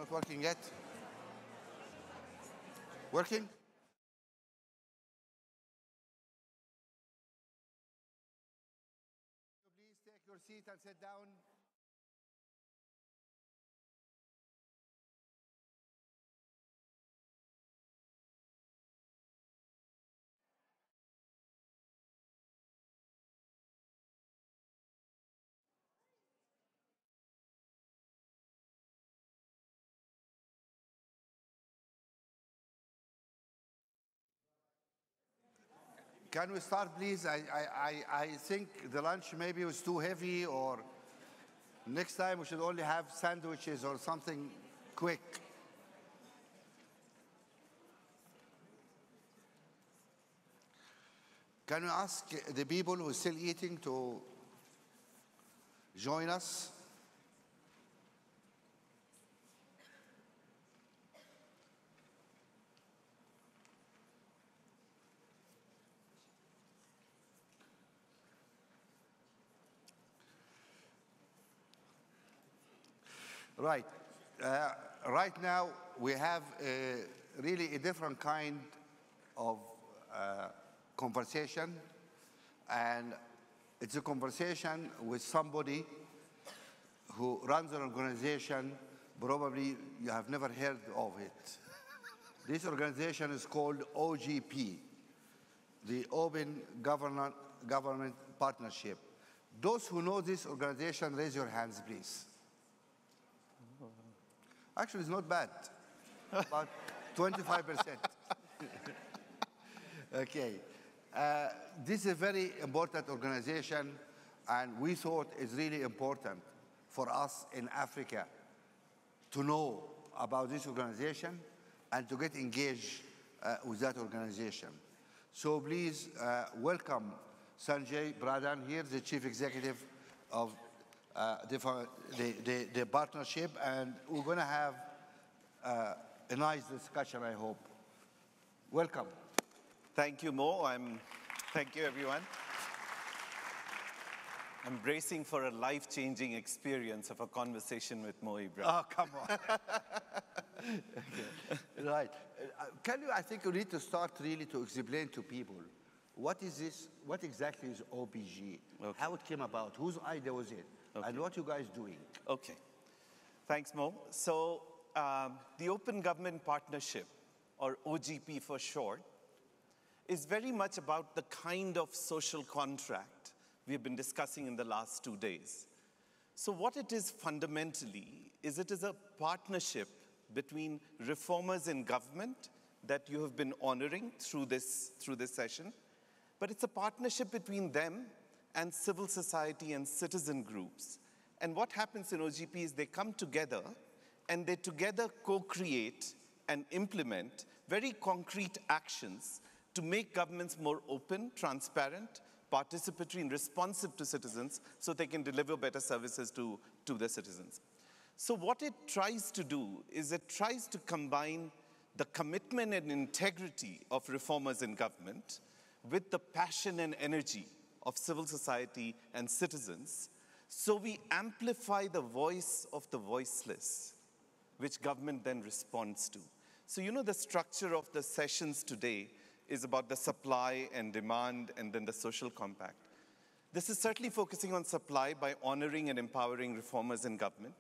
Not working yet? Working? Please take your seat and sit down. Can we start, please? I think the lunch maybe was too heavy, or next time we should only have sandwiches or something quick. Can we ask the people who are still eating to join us? Right. Right now, we have really a different kind of conversation, and it's a conversation with somebody who runs an organization. Probably you have never heard of it. This organization is called OGP, the Open Government Partnership. Those who know this organization, raise your hands, please. Actually, it's not bad, about 25%. Okay. This is a very important organization, and we thought it's really important for us in Africa to know about this organization and to get engaged with that organization. So please welcome Sanjay Pradhan here, the Chief Executive of the partnership, and we're going to have a nice discussion, I hope. Welcome. Thank you, Mo. Thank you, everyone. I'm bracing for a life-changing experience of a conversation with Mo Ibrahim. Oh, come on. Okay. Right. I think you need to start really to explain to people, what is this, what exactly is OPG? Okay. How it came about, whose idea was it? Okay. And what you guys doing? Okay. Thanks, Mo. So the Open Government Partnership, or OGP for short, is very much about the kind of social contract we've been discussing in the last 2 days. So what it is fundamentally is it is a partnership between reformers in government that you have been honoring through this session, but it's a partnership between them and civil society and citizen groups. And what happens in OGP is they come together and they together co-create and implement very concrete actions to make governments more open, transparent, participatory, and responsive to citizens so they can deliver better services to their citizens. So what it tries to do is it tries to combine the commitment and integrity of reformers in government with the passion and energy of civil society and citizens, so we amplify the voice of the voiceless, which government then responds to. So you know the structure of the sessions today is about the supply and demand and then the social compact. This is certainly focusing on supply by honoring and empowering reformers in government,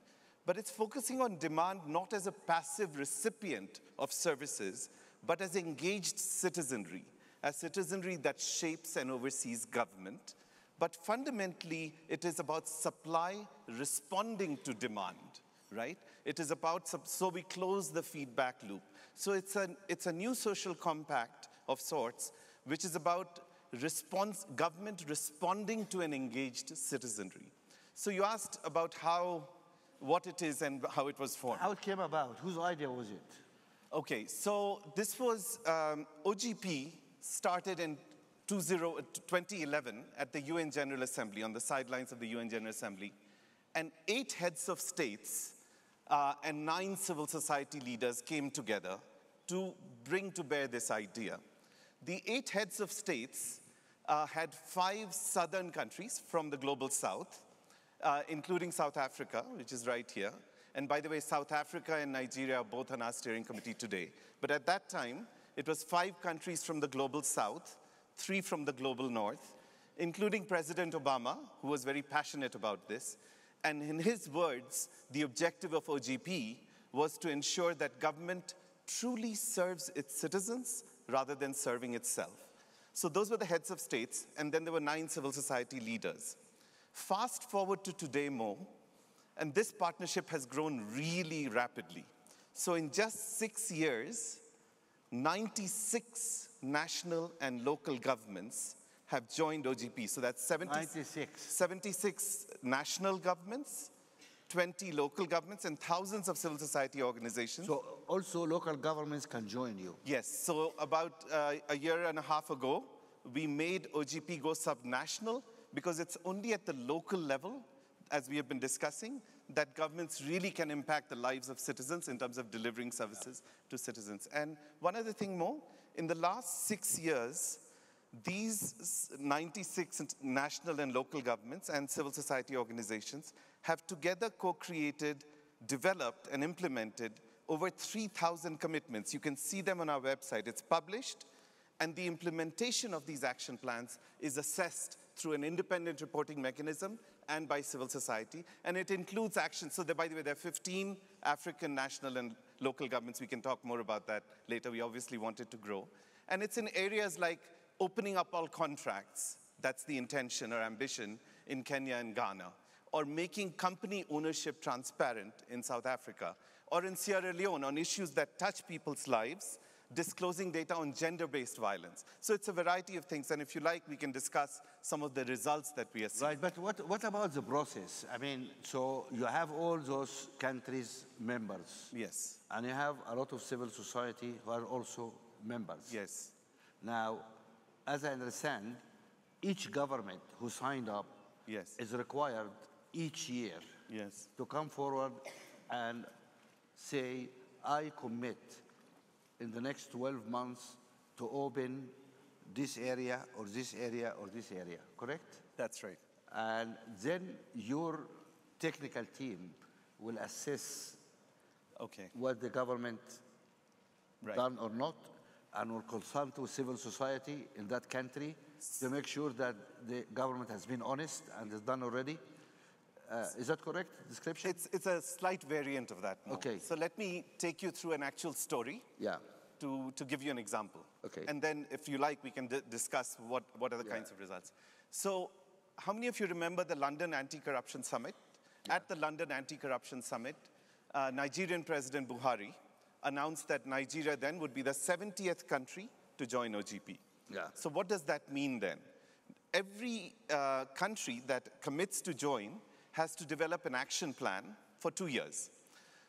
but it's focusing on demand not as a passive recipient of services, but as engaged citizenry, a citizenry that shapes and oversees government. But fundamentally, it is about supply responding to demand, right? It is about, so we close the feedback loop. So it's a new social compact of sorts, which is about government responding to an engaged citizenry. So you asked about what it is and how it was formed. How it came about, whose idea was it? Okay, so this was, OGP started in 2011 at the UN General Assembly, on the sidelines of the UN General Assembly. And 8 heads of states and 9 civil society leaders came together to bring to bear this idea. The 8 heads of states had 5 southern countries from the global south, including South Africa, which is right here, And by the way, South Africa and Nigeria are both on our steering committee today. But at that time, it was 5 countries from the global south, 3 from the global north, including President Obama, who was very passionate about this. And in his words, the objective of OGP was to ensure that government truly serves its citizens rather than serving itself. So those were the heads of states, and then there were 9 civil society leaders. Fast forward to today, Mo, and this partnership has grown really rapidly. So in just 6 years, 96 national and local governments have joined OGP. So that's 76 national governments, 20 local governments, and thousands of civil society organizations. So also local governments can join you? Yes. So about a year and a half ago, we made OGP go sub-national because it's only at the local level, as we have been discussing, that governments really can impact the lives of citizens in terms of delivering services to citizens. And one other thing more, in the last 6 years, these 96 national and local governments and civil society organizations have together co-created, developed, and implemented over 3,000 commitments. You can see them on our website. It's published, and the implementation of these action plans is assessed through an independent reporting mechanism and by civil society, and it includes actions. So, by the way, there are 15 African national and local governments. We can talk more about that later. We obviously want it to grow. And it's in areas like opening up all contracts, that's the intention or ambition in Kenya and Ghana, or making company ownership transparent in South Africa, or in Sierra Leone on issues that touch people's lives, disclosing data on gender-based violence. So it's a variety of things, and if you like, we can discuss some of the results that we are seeing. Right, but what about the process? I mean, so you have all those countries members. Yes. And you have a lot of civil society who are also members. Yes. Now, as I understand, each government who signed up yes. is required each year yes. to come forward and say, I commit in the next 12 months to open this area or this area or this area, correct? That's right. And then your technical team will assess what the government done or not, and will consult with civil society in that country to make sure that the government has been honest and is done already. Is that correct description? It's a slight variant of that. Mo. Okay. So let me take you through an actual story. Yeah. To give you an example. Okay. And then, if you like, we can discuss what are the kinds of results. So, how many of you remember the London Anti-Corruption Summit? Yeah. At the London Anti-Corruption Summit, Nigerian President Buhari announced that Nigeria then would be the 70th country to join OGP. Yeah. So what does that mean then? Every country that commits to join has to develop an action plan for 2 years.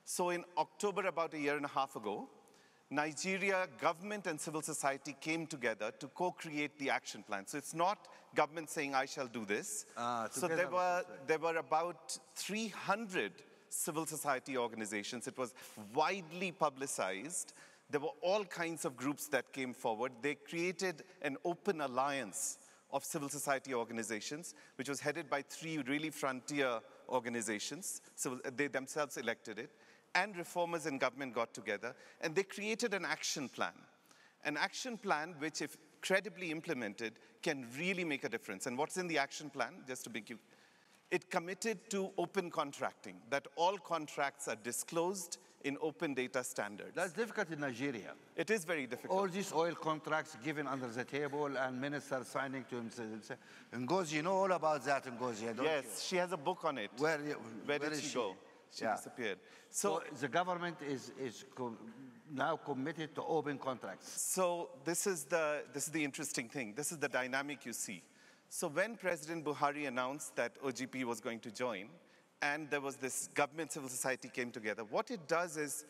So in October, about a year and a half ago, Nigeria government and civil society came together to co-create the action plan. So it's not government saying, I shall do this. So there were about 300 civil society organizations. It was widely publicized. There were all kinds of groups that came forward. They created an open alliance of civil society organizations, which was headed by 3 really frontier organizations. So they themselves elected it. And reformers in government got together, and they created an action plan. An action plan which, if credibly implemented, can really make a difference. And what's in the action plan, just to make you, it committed to open contracting, that all contracts are disclosed in open data standards. That's difficult in Nigeria. It is very difficult. All these oil contracts given under the table and ministers signing to himself. Ngozi, you know all about that, Ngozi, don't you? Yes, she has a book on it. Where did she go? She disappeared. So the government is now committed to open contracts. So this is the interesting thing. This is the dynamic you see. So when President Buhari announced that OGP was going to join, and there was this government civil society came together, what it does is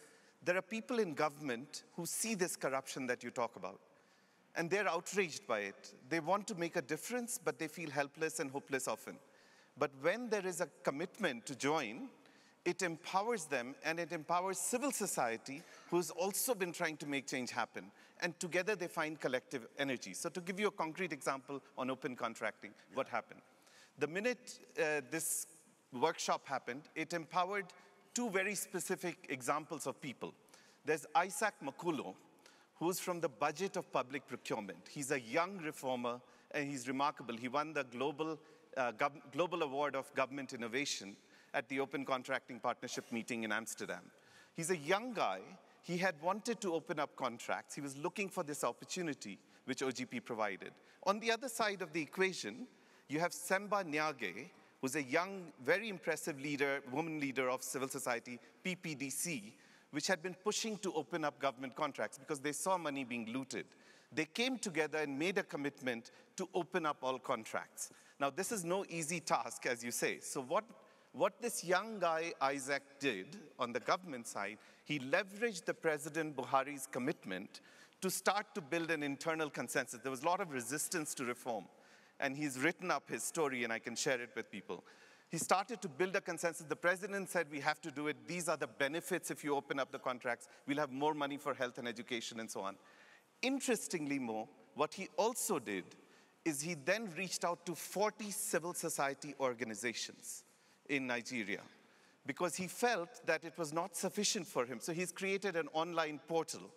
there are people in government who see this corruption that you talk about, and they're outraged by it. They want to make a difference, but they feel helpless and hopeless often. But when there is a commitment to join, it empowers them, and it empowers civil society, who's also been trying to make change happen. And together they find collective energy. So to give you a concrete example on open contracting, what happened? The minute this workshop happened, it empowered two very specific examples of people. There's Isaac Makulo, who's from the budget of public procurement. He's a young reformer, and he's remarkable. He won the Global Award of Government Innovation at the Open Contracting Partnership meeting in Amsterdam. He's a young guy. He had wanted to open up contracts. He was looking for this opportunity, which OGP provided. On the other side of the equation, you have Semba Nyage, who's a young, very impressive leader, woman leader of civil society, PPDC, which had been pushing to open up government contracts because they saw money being looted. They came together and made a commitment to open up all contracts. Now, this is no easy task, as you say. So what this young guy, Isaac, did on the government side, he leveraged the President Buhari's commitment to start to build an internal consensus. There was a lot of resistance to reform. And he's written up his story, and I can share it with people. He started to build a consensus. The president said, we have to do it. These are the benefits if you open up the contracts. We'll have more money for health and education and so on. Interestingly, Mo, what he also did is he then reached out to 40 civil society organizations in Nigeria because he felt that it was not sufficient for him. So he's created an online portal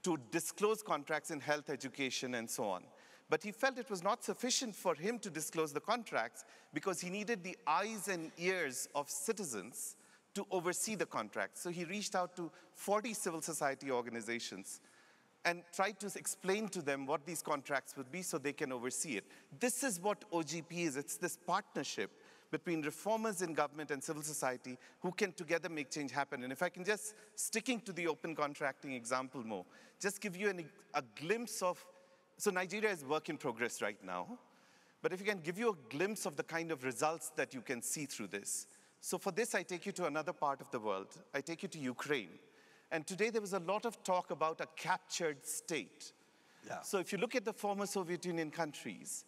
to disclose contracts in health, education, and so on. But he felt it was not sufficient for him to disclose the contracts because he needed the eyes and ears of citizens to oversee the contracts. So he reached out to 40 civil society organizations and tried to explain to them what these contracts would be so they can oversee it. This is what OGP is. It's this partnership between reformers in government and civil society who can together make change happen. And if I can just, sticking to the open contracting example more, just give you a glimpse of, so Nigeria is work in progress right now, but if you can give you a glimpse of the kind of results that you can see through this. So for this, I take you to another part of the world. I take you to Ukraine. And today there was a lot of talk about a captured state. Yeah. So if you look at the former Soviet Union countries,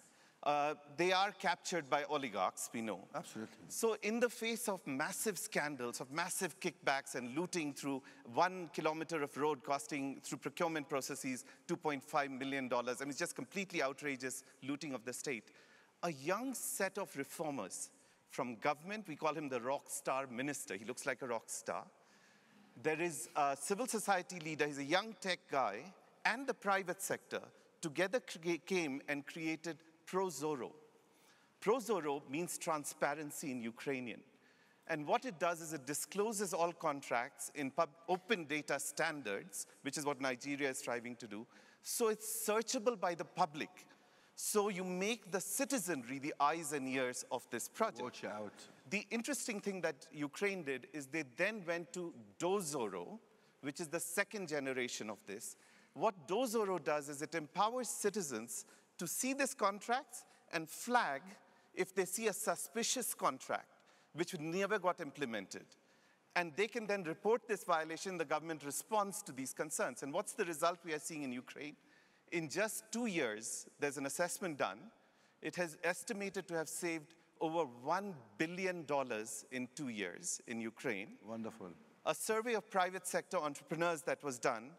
they are captured by oligarchs, we know. Absolutely. So in the face of massive scandals, of massive kickbacks and looting through 1 kilometer of road costing, through procurement processes, $2.5 million, I mean, it's just completely outrageous looting of the state. A young set of reformers from government, we call him the rock star minister. He looks like a rock star. There is a civil society leader, he's a young tech guy, and the private sector together came and created Prozoro. Prozoro means transparency in Ukrainian. And what it does is it discloses all contracts in open data standards, which is what Nigeria is striving to do. So it's searchable by the public. So you make the citizenry the eyes and ears of this project. Watch out. The interesting thing that Ukraine did is they then went to Dozoro, which is the second generation of this. What Dozoro does is it empowers citizens to see these contracts and flag if they see a suspicious contract, which never got implemented. And they can then report this violation, the government responds to these concerns. And what's the result we are seeing in Ukraine? In just 2 years, there's an assessment done. It has estimated to have saved over $1 billion in 2 years in Ukraine. Wonderful. A survey of private sector entrepreneurs that was done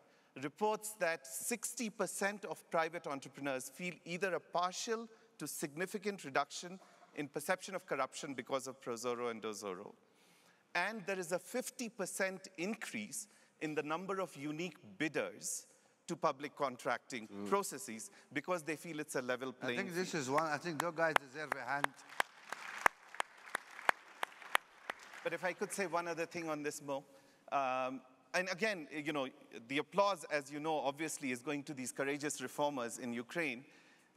reports that 60% of private entrepreneurs feel either a partial to significant reduction in perception of corruption because of Prozoro and Dozoro. And there is a 50% increase in the number of unique bidders to public contracting processes because they feel it's a level playing I think this is one, I think those guys deserve a hand. But if I could say one other thing on this, Mo, and again, you know, the applause, as you know, obviously is going to these courageous reformers in Ukraine.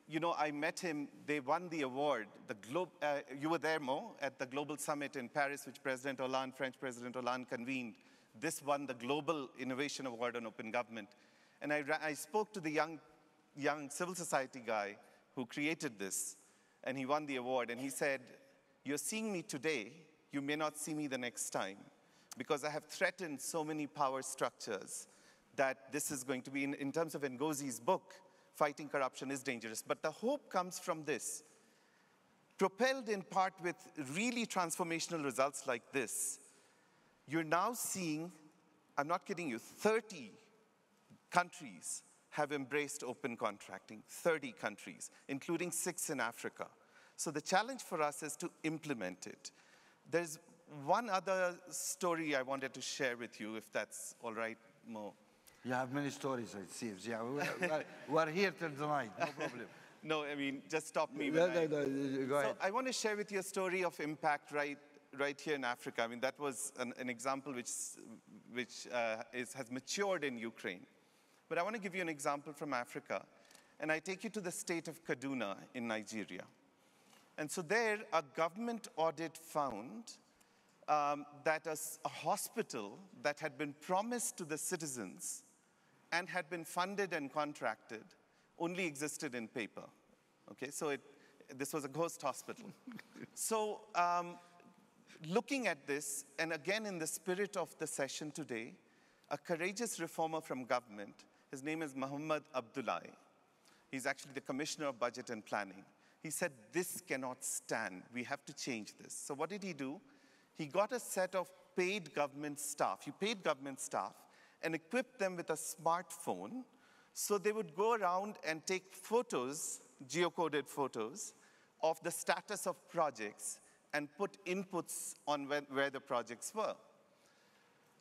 You know, I met him, they won the award. You were there, Mo, at the Global Summit in Paris, which President Hollande, French President Hollande convened. This won the Global Innovation Award on Open Government. And I spoke to the young civil society guy who created this, and he won the award. And he said, you're seeing me today, you may not see me the next time, because I have threatened so many power structures that this is going to be, in terms of Ngozi's book, Fighting Corruption is Dangerous. But the hope comes from this. Propelled in part with really transformational results like this, you're now seeing, I'm not kidding you, 30 countries have embraced open contracting, 30 countries, including 6 in Africa. So the challenge for us is to implement it. There's one other story I wanted to share with you, if that's all right, Mo. You have many stories, it seems. Yeah, we're here till tonight, no problem. No, I mean, just stop me. No, go ahead. So I want to share with you a story of impact right here in Africa. I mean, that was an example which has matured in Ukraine. But I want to give you an example from Africa. And I take you to the state of Kaduna in Nigeria. And so there, a government audit found that a hospital that had been promised to the citizens and had been funded and contracted only existed in paper. Okay, so this was a ghost hospital. So looking at this, and again in the spirit of the session today, a courageous reformer from government, his name is Muhammad Abdullahi. He's actually the Commissioner of Budget and Planning. He said, this cannot stand. We have to change this. So what did he do? He got a set of paid government staff. He paid government staff and equipped them with a smartphone so they would go around and take photos, geocoded photos, of the status of projects and put inputs on where the projects were.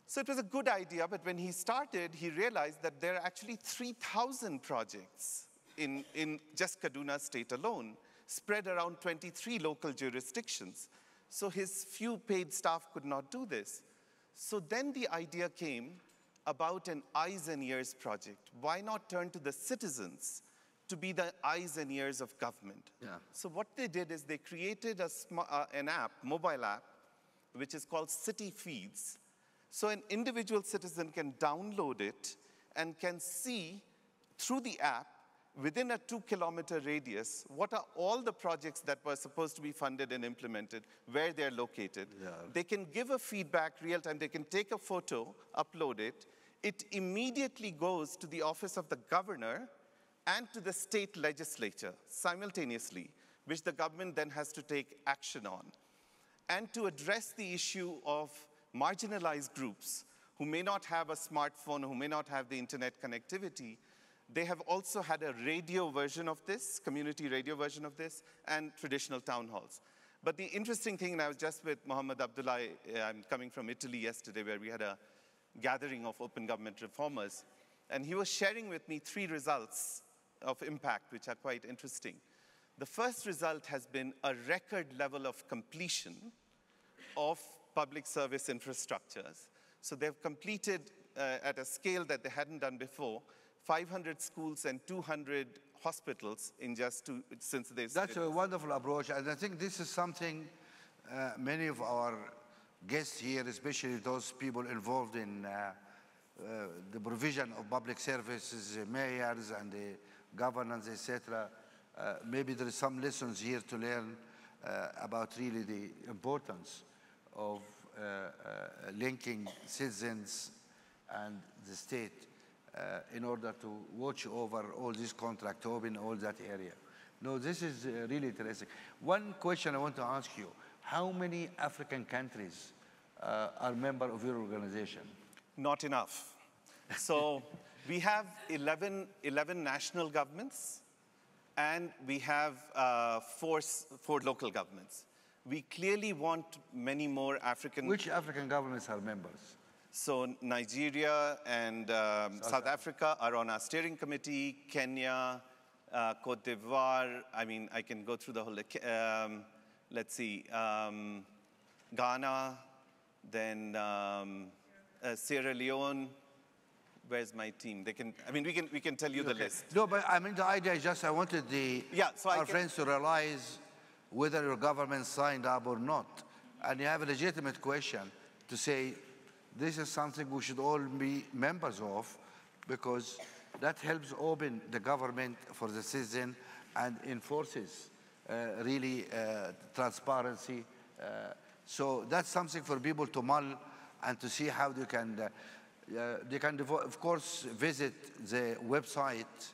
So it was a good idea, but when he started, he realized that there are actually 3,000 projects in just Kaduna State alone, spread around 23 local jurisdictions. So his few paid staff could not do this. So then the idea came about an eyes and ears project. Why not turn to the citizens to be the eyes and ears of government? Yeah. So what they did is they created an app, mobile app, which is called City Feeds. So an individual citizen can download it and can see through the app, within a 2-kilometer radius, what are all the projects that were supposed to be funded and implemented, where they're located. Yeah. They can give a feedback real time. They can take a photo, upload it. It immediately goes to the office of the governor and to the state legislature simultaneously, which the government then has to take action on. And to address the issue of marginalized groups who may not have a smartphone, who may not have the internet connectivity, they have also had a radio version of this, community radio version of this, and traditional town halls. But the interesting thing, and I was just with Muhammad Abdullahi, I'm coming from Italy yesterday, where we had a gathering of open government reformers, and he was sharing with me 3 results of impact, which are quite interesting. The first result has been a record level of completion of public service infrastructures. So they've completed, at a scale that they hadn't done before, 500 schools and 200 hospitals in just since they started. That's a wonderful approach, and I think this is something many of our guests here, especially those people involved in the provision of public services, mayors and the governance, etc. Maybe there is some lessons here to learn about really the importance of linking citizens and the state in order to watch over all this contract, to open all that area. No, this is really interesting. One question I want to ask you, how many African countries are members of your organization? Not enough. So we have 11 national governments, and we have 4 local governments. We clearly want many more African... Which African governments are members? So Nigeria and South Africa are on our steering committee, Kenya, Cote d'Ivoire, I mean, I can go through the whole, let's see, Ghana, then Sierra Leone. Where's my team? They can, I mean, we can tell you the list. No, but I mean, the idea is just I wanted our friends to realize whether your government signed up or not. And you have a legitimate question to say, this is something we should all be members of, because that helps open the government for the citizen and enforces really transparency. So that's something for people to mull and to see how they can, of course, visit the website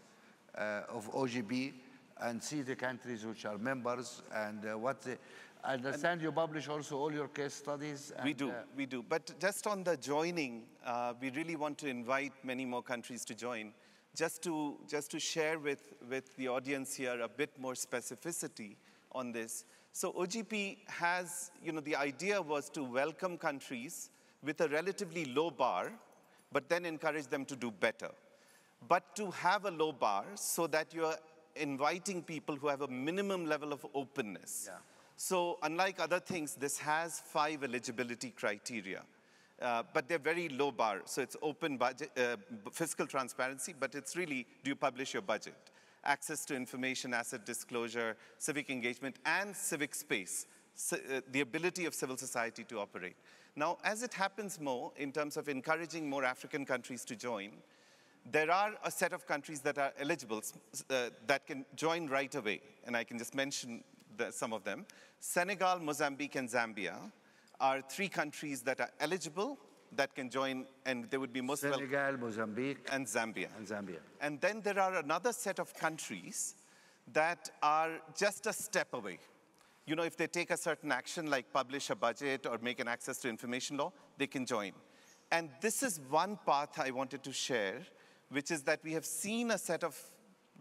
of OGP and see the countries which are members and what the, I understand you publish also all your case studies. And, we do. But just on the joining, we really want to invite many more countries to join. Just to share with the audience here a bit more specificity on this. So OGP has, the idea was to welcome countries with a relatively low bar, but then encourage them to do better. But to have a low bar so that you're inviting people who have a minimum level of openness. Yeah. So unlike other things, this has 5 eligibility criteria. But they're very low bar. So it's open budget, fiscal transparency, but it's really, do you publish your budget? Access to information, asset disclosure, civic engagement, and civic space, so, the ability of civil society to operate. Now, as it happens more, in terms of encouraging more African countries to join, there are a set of countries that are eligible, that can join right away, and I can just mention some of them. Senegal, Mozambique, and Zambia are 3 countries that are eligible that can join, and they would be most welcome. Senegal, Mozambique, and Zambia. And Zambia. And then there are another set of countries that are just a step away. If they take a certain action, like publish a budget or make an access to information law, they can join. And this is one path I wanted to share, which is that we have seen a set of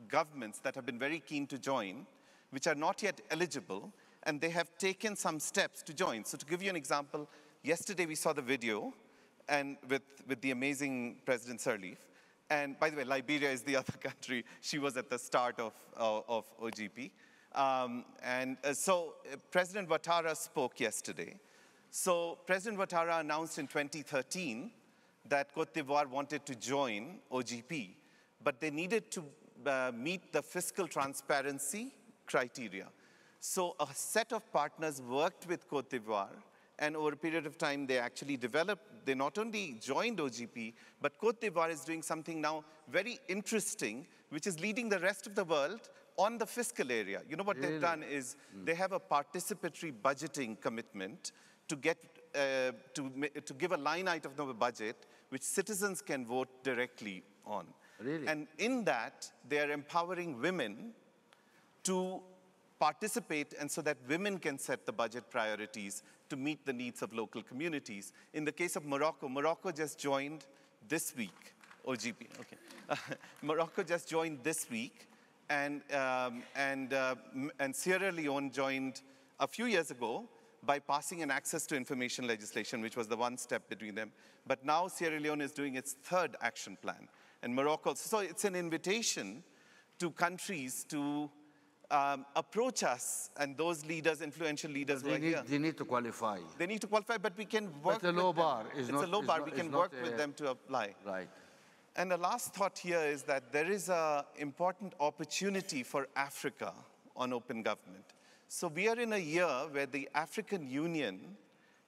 governments that have been very keen to join, which are not yet eligible, and they have taken some steps to join. So to give you an example, yesterday we saw the video and with the amazing President Sirleaf. And by the way, Liberia is the other country. She was at the start of OGP. So President Ouattara spoke yesterday. So President Ouattara announced in 2013 that Côte d'Ivoire wanted to join OGP, but they needed to meet the fiscal transparency criteria. So a set of partners worked with Côte d'Ivoire, and over a period of time, they actually developed, they not only joined OGP, but Côte d'Ivoire is doing something now very interesting, which is leading the rest of the world on the fiscal area. What really? They've done is they have a participatory budgeting commitment to get to give a line item of a budget which citizens can vote directly on. Really? And in that, they are empowering women to participate, and so that women can set the budget priorities to meet the needs of local communities. In the case of Morocco, Morocco just joined this week, OGP, okay. Morocco just joined this week, and Sierra Leone joined a few years ago by passing an access to information legislation, which was the one step between them. But now Sierra Leone is doing its 3rd action plan, and Morocco, so it's an invitation to countries to approach us, and those leaders, influential leaders who are here. They need to qualify. They need to qualify, but we can work with them. But the low bar is not... It's a low bar. We can work with them to apply. Right. And the last thought here is that there is an important opportunity for Africa on open government. So we are in a year where the African Union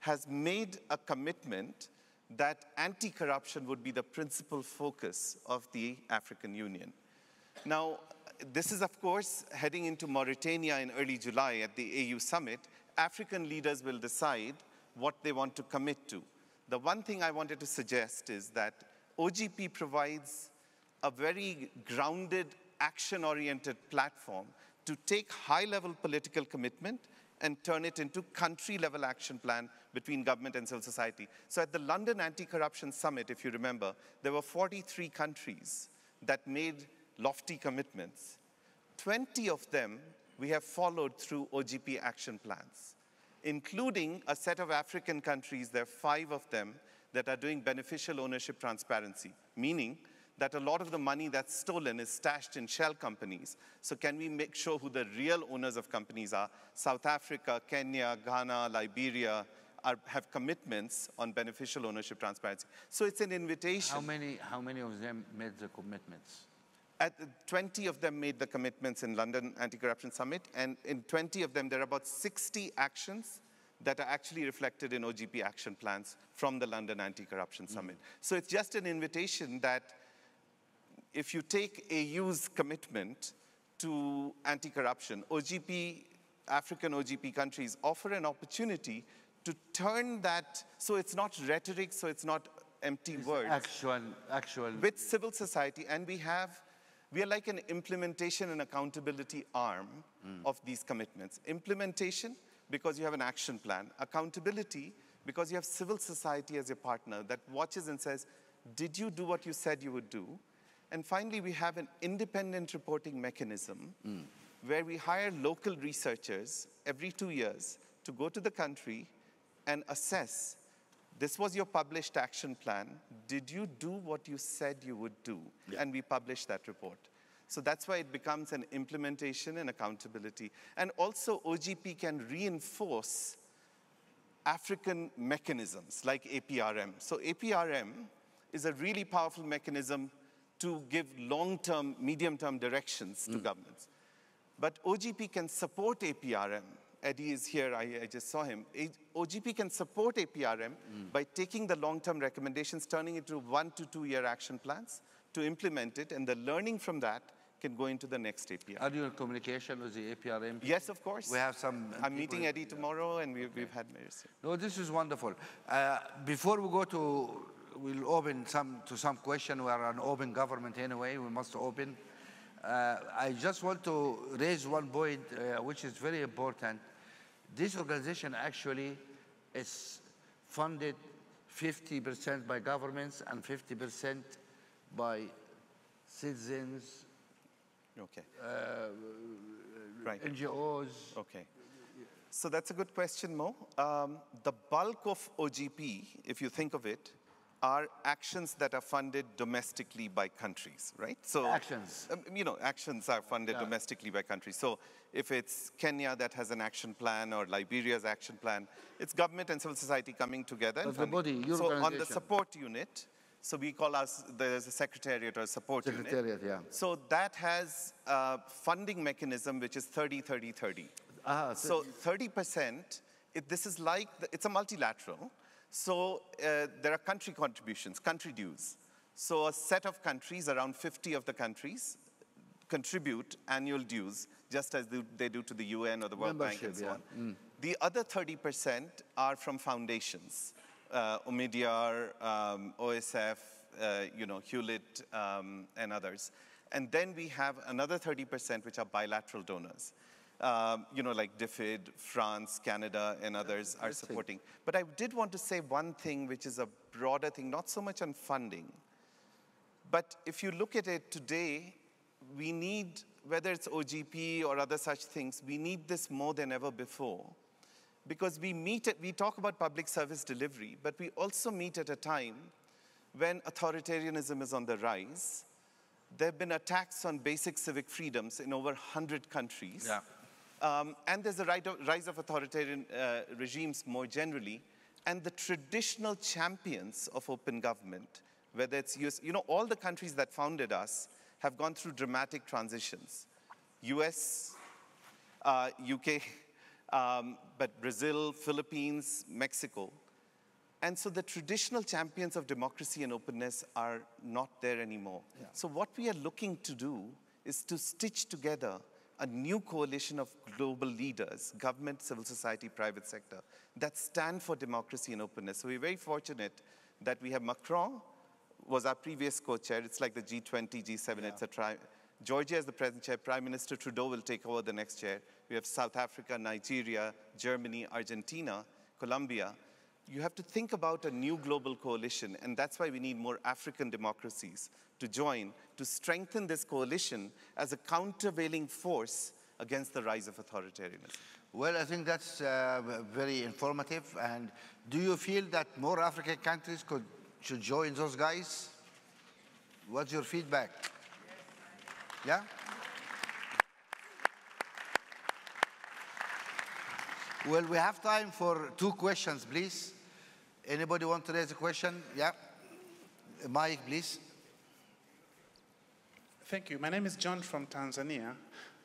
has made a commitment that anti-corruption would be the principal focus of the African Union. Now, this is, of course, heading into Mauritania in early July at the AU summit. African leaders will decide what they want to commit to. The one thing I wanted to suggest is that OGP provides a very grounded, action-oriented platform to take high-level political commitment and turn it into country-level action plan between government and civil society. So at the London Anti-Corruption Summit, if you remember, there were 43 countries that made lofty commitments. 20 of them we have followed through OGP action plans, including a set of African countries. There are 5 of them that are doing beneficial ownership transparency, meaning that a lot of the money that's stolen is stashed in shell companies. So can we make sure who the real owners of companies are? South Africa, Kenya, Ghana, Liberia have commitments on beneficial ownership transparency. So it's an invitation. How many of them made the commitments? 20 of them made the commitments in London Anti-Corruption Summit, and in 20 of them, there are about 60 actions that are actually reflected in OGP action plans from the London Anti-Corruption Summit. So it's just an invitation that if you take AU's commitment to anti-corruption, OGP, African OGP countries offer an opportunity to turn that, so it's not rhetoric, so it's not empty words. Actual. With civil society, and we are like an implementation and accountability arm of these commitments. Implementation, because you have an action plan. Accountability, because you have civil society as your partner that watches and says, did you do what you said you would do? And finally, we have an independent reporting mechanism where we hire local researchers every 2 years to go to the country and assess, this was your published action plan. Did you do what you said you would do? Yeah. And we publish that report. So that's why it becomes an implementation and accountability. And also OGP can reinforce African mechanisms like APRM. So APRM is a really powerful mechanism to give long-term, medium-term directions to governments. But OGP can support APRM. Eddie is here, I just saw him. OGP can support APRM by taking the long-term recommendations, turning it into 1 to 2 year action plans to implement it, and the learning from that can go into the next APRM. Are you in communication with the APRM? Yes, of course. We have some I'm meeting Eddie tomorrow, and we've had mayors. No, this is wonderful. Before we go to, we'll open to some question. We are an open government anyway. We must open. I just want to raise one point, which is very important. This organization actually is funded 50% by governments and 50% by citizens, Okay. Right. NGOs. Okay. So that's a good question, Mo. The bulk of OGP, if you think of it, are actions that are funded domestically by countries, right? So Actions. Actions are funded domestically by countries. So if it's Kenya that has an action plan or Liberia's action plan, it's government and civil society coming together. But And the body, your so on the organization. support unit, so we call there's a secretariat or a support unit. Secretariat, yeah. So that has a funding mechanism which is 30-30-30. So 30%, this is like, it's a multilateral. So there are country contributions, country dues. So a set of countries, around 50 of the countries, contribute annual dues, just as they do to the UN or the World Bank and so on. The other 30% are from foundations, Omidyar, OSF, Hewlett, and others. And then we have another 30%, which are bilateral donors. Like DFID, France, Canada, and others are supporting. But I did want to say one thing, which is a broader thing, not so much on funding. But if you look at it today, we need, whether it's OGP or other such things, we need this more than ever before. Because we talk about public service delivery, but we also meet at a time when authoritarianism is on the rise. There have been attacks on basic civic freedoms in over 100 countries. Yeah. And there's a rise of authoritarian regimes more generally. And the traditional champions of open government, whether it's US, all the countries that founded us have gone through dramatic transitions. US, UK, but Brazil, Philippines, Mexico. And so the traditional champions of democracy and openness are not there anymore. Yeah. So what we are looking to do is to stitch together a new coalition of global leaders, government, civil society, private sector, that stand for democracy and openness. So we're very fortunate that we have Macron, was our previous co-chair. It's like the G20, G7, etc. Georgia is the present chair. Prime Minister Trudeau will take over the next chair. We have South Africa, Nigeria, Germany, Argentina, Colombia. You have to think about a new global coalition, and that's why we need more African democracies to join, to strengthen this coalition as a countervailing force against the rise of authoritarianism. Well, I think that's very informative. And do you feel that more African countries should join those guys? What's your feedback? Yeah? Well, we have time for 2 questions, please. Anybody want to raise a question? Yeah. Mike, please. Thank you. My name is John from Tanzania.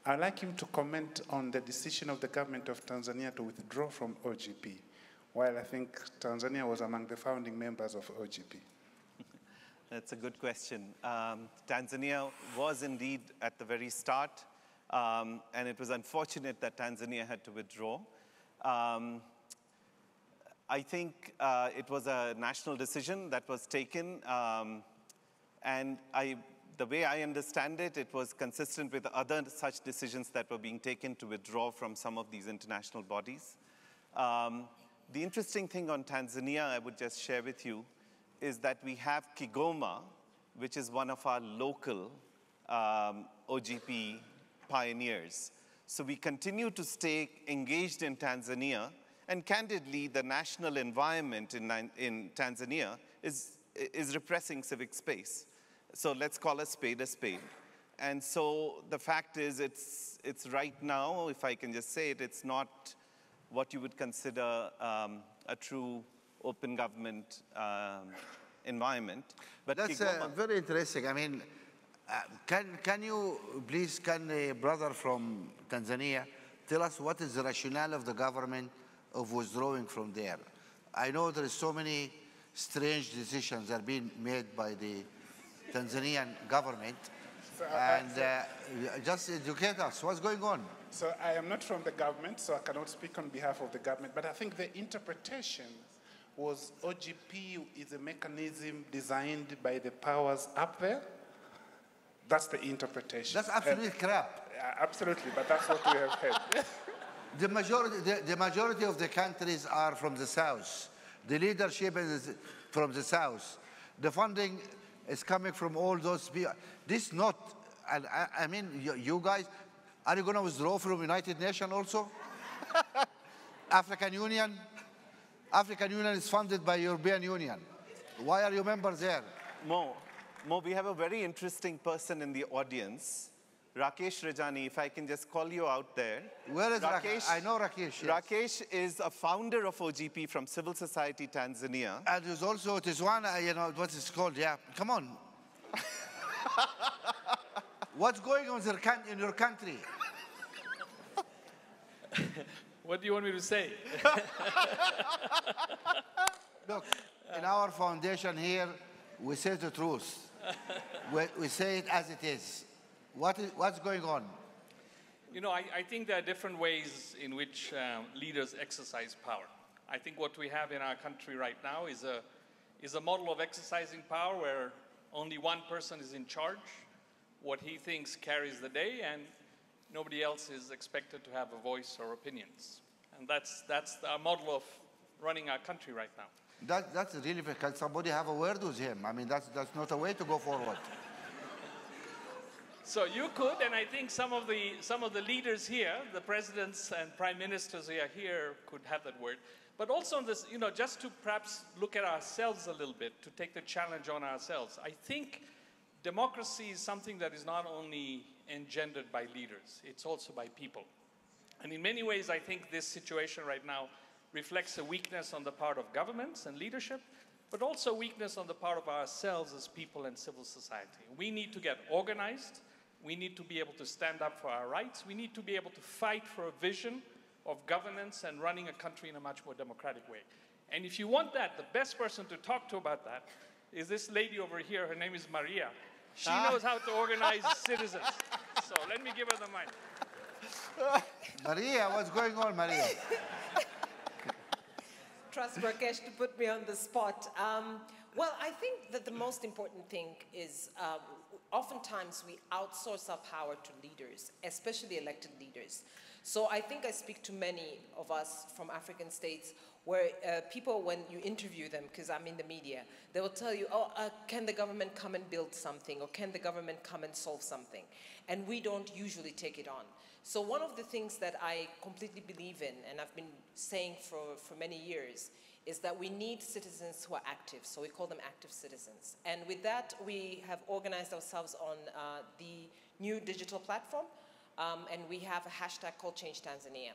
I'd like you to comment on the decision of the government of Tanzania to withdraw from OGP, while I think Tanzania was among the founding members of OGP. That's a good question. Tanzania was indeed at the very start, and it was unfortunate that Tanzania had to withdraw. I think it was a national decision that was taken, and the way I understand it, it was consistent with other such decisions that were being taken to withdraw from some of these international bodies. The interesting thing on Tanzania, I would just share with you, is that we have Kigoma, which is one of our local OGP pioneers. So we continue to stay engaged in Tanzania, and candidly, the national environment in Tanzania is repressing civic space. So let's call a spade a spade. And so the fact is, it's right now, if I can just say it, it's not what you would consider a true open government environment. But that's very interesting. I mean, can you please, can a brother from Tanzania tell us what is the rationale of the government of withdrawing from there? I know there is so many strange decisions that are being made by the Tanzanian government. Just educate us, what's going on? So I am not from the government, so I cannot speak on behalf of the government, but I think the interpretation was OGP is a mechanism designed by the powers up there. That's the interpretation. That's absolutely crap. Absolutely, but that's what we have heard. The majority of the countries are from the south. The leadership is from the south. The funding is coming from all those people. This not, I mean, you guys, are you going to withdraw from United Nations also? African Union? African Union is funded by European Union. Why are you members there? Mo, we have a very interesting person in the audience. Rakesh Rajani, if I can just call you out there. Where is Rakesh? I know Rakesh. Yes. Rakesh is a founder of OGP from Civil Society Tanzania. And there's also Tizwana, you know, what it's called, yeah. Come on. What's going on in your country? What do you want me to say? Look, in our foundation here, we say the truth. We say it as it is. What's going on? You know, I think there are different ways in which leaders exercise power. I think what we have in our country right now is a model of exercising power where only one person is in charge. What he thinks carries the day, and nobody else is expected to have a voice or opinions. And that's our model of running our country right now. That's really, can somebody have a word with him? I mean, that's not a way to go forward. So you could, and I think some of the leaders here, the presidents and prime ministers who are here, could have that word. But also on this, you know, just to perhaps look at ourselves a little bit, to take the challenge on ourselves. I think democracy is something that is not only engendered by leaders, it's also by people. And in many ways, I think this situation right now reflects a weakness on the part of governments and leadership, but also weakness on the part of ourselves as people and civil society. We need to get organized. We need to be able to stand up for our rights. We need to be able to fight for a vision of governance and running a country in a much more democratic way. And if you want that, the best person to talk to about that is this lady over here. Her name is Maria. She knows how to organize citizens. So let me give her the mic. Maria, what's going on, Maria? Trust Rakesh to put me on the spot. Well, I think that the most important thing is oftentimes we outsource our power to leaders, especially elected leaders. So I think I speak to many of us from African states where people, when you interview them, because I'm in the media, they will tell you, oh, can the government come and build something, or can the government come and solve something? And we don't usually take it on. So one of the things that I completely believe in, and I've been saying for many years, is that we need citizens who are active. So we call them active citizens. And with that, we have organized ourselves on the new digital platform, and we have a hashtag called Change Tanzania.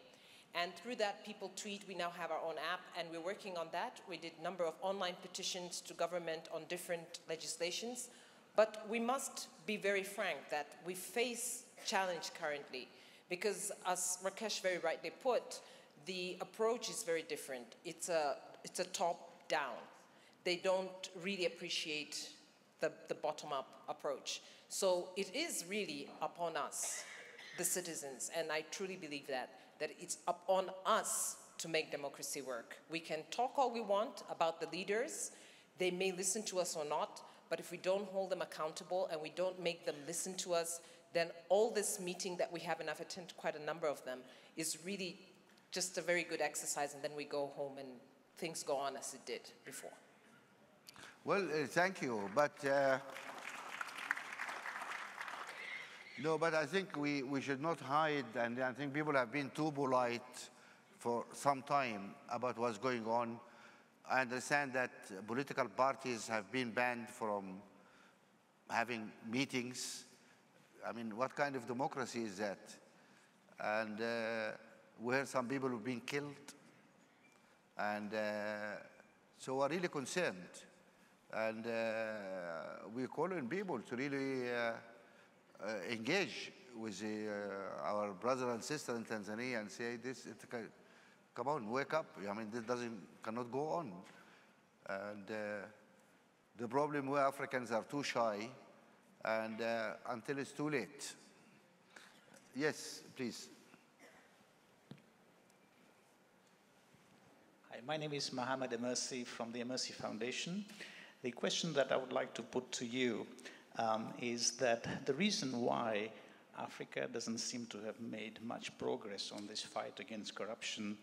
And through that, people tweet. We now have our own app, and we're working on that. We did a number of online petitions to government on different legislations. But we must be very frank that we face challenge currently, because as Rakesh very rightly put, the approach is very different. It's a top-down. They don't really appreciate the bottom-up approach. So it is really upon us, the citizens, and I truly believe that it's upon us to make democracy work. We can talk all we want about the leaders. They may listen to us or not, but if we don't hold them accountable and we don't make them listen to us, then all this meeting that we have, and I've attended quite a number of them, is really just a very good exercise, and then we go home and things go on as it did before. Well, thank you, but No, but I think we should not hide, and I think people have been too polite for some time about what's going on. I understand that political parties have been banned from having meetings. I mean, what kind of democracy is that? And we heard some people have been killed. And so we're really concerned. And we're calling people to really engage with our brother and sister in Tanzania and say, come on, wake up. I mean, this cannot go on. And the problem where Africans are too shy, and until it's too late. Yes, please. Hi, my name is Mohammed Emersi from the Emersi Foundation. The question that I would like to put to you is that the reason why Africa doesn't seem to have made much progress on this fight against corruption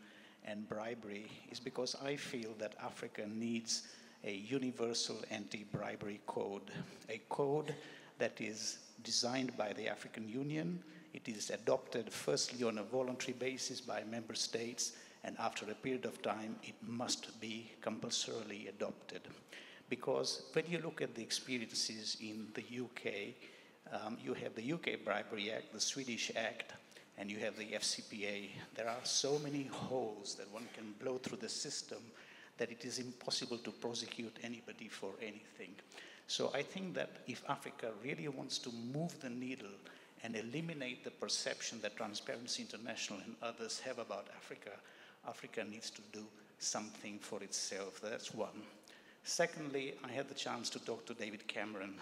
and bribery is because I feel that Africa needs a universal anti-bribery code, a code that is designed by the African Union. It is adopted firstly on a voluntary basis by member states, and after a period of time, it must be compulsorily adopted. Because when you look at the experiences in the UK, you have the UK Bribery Act, the Swedish Act, and you have the FCPA. There are so many holes that one can blow through the system that it is impossible to prosecute anybody for anything. So I think that if Africa really wants to move the needle and eliminate the perception that Transparency International and others have about Africa, Africa needs to do something for itself. That's one. Secondly, I had the chance to talk to David Cameron,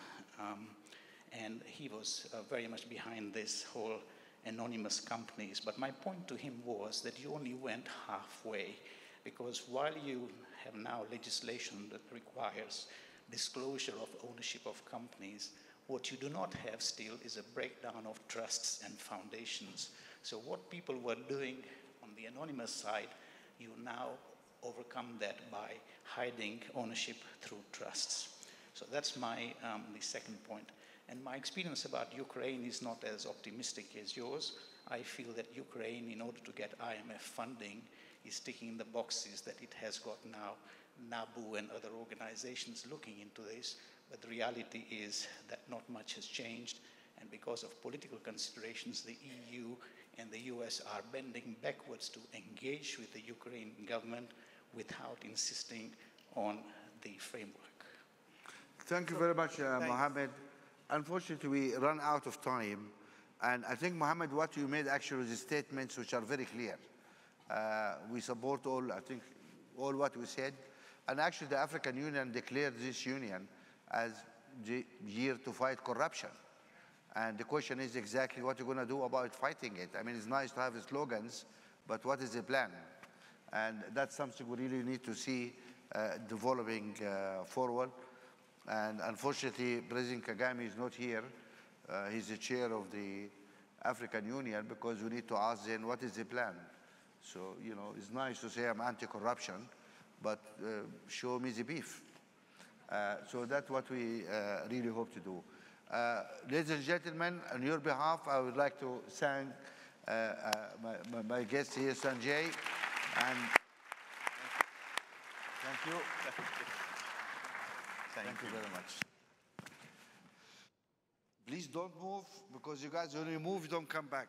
and he was very much behind this whole anonymous companies. But my point to him was that you only went halfway, because while you have now legislation that requires disclosure of ownership of companies, what you do not have still is a breakdown of trusts and foundations. So what people were doing on the anonymous side, you now overcome that by hiding ownership through trusts. So that's my the second point. And my experience about Ukraine is not as optimistic as yours. I feel that Ukraine, in order to get IMF funding, is ticking the boxes that it has got now. NABU and other organizations looking into this, but the reality is that not much has changed, and because of political considerations, the EU and the US are bending backwards to engage with the Ukrainian government without insisting on the framework. Thank you very much, Mohammed. Unfortunately, we run out of time, and I think, Mohammed, what you made actually is statements which are very clear. We support all, I think, all what we said. And actually, the African Union declared this union as the year to fight corruption. And the question is exactly what you're going to do about fighting it. I mean, it's nice to have slogans, but what is the plan? And that's something we really need to see developing forward. And unfortunately, President Kagame is not here. He's the chair of the African Union, because we need to ask them, what is the plan? So, you know, it's nice to say I'm anti-corruption, but show me the beef. So that's what we really hope to do. Ladies and gentlemen, on your behalf, I would like to thank my guest here, Sanjay. And thank you. Thank you very much. Please don't move, because you guys, when you move, don't come back.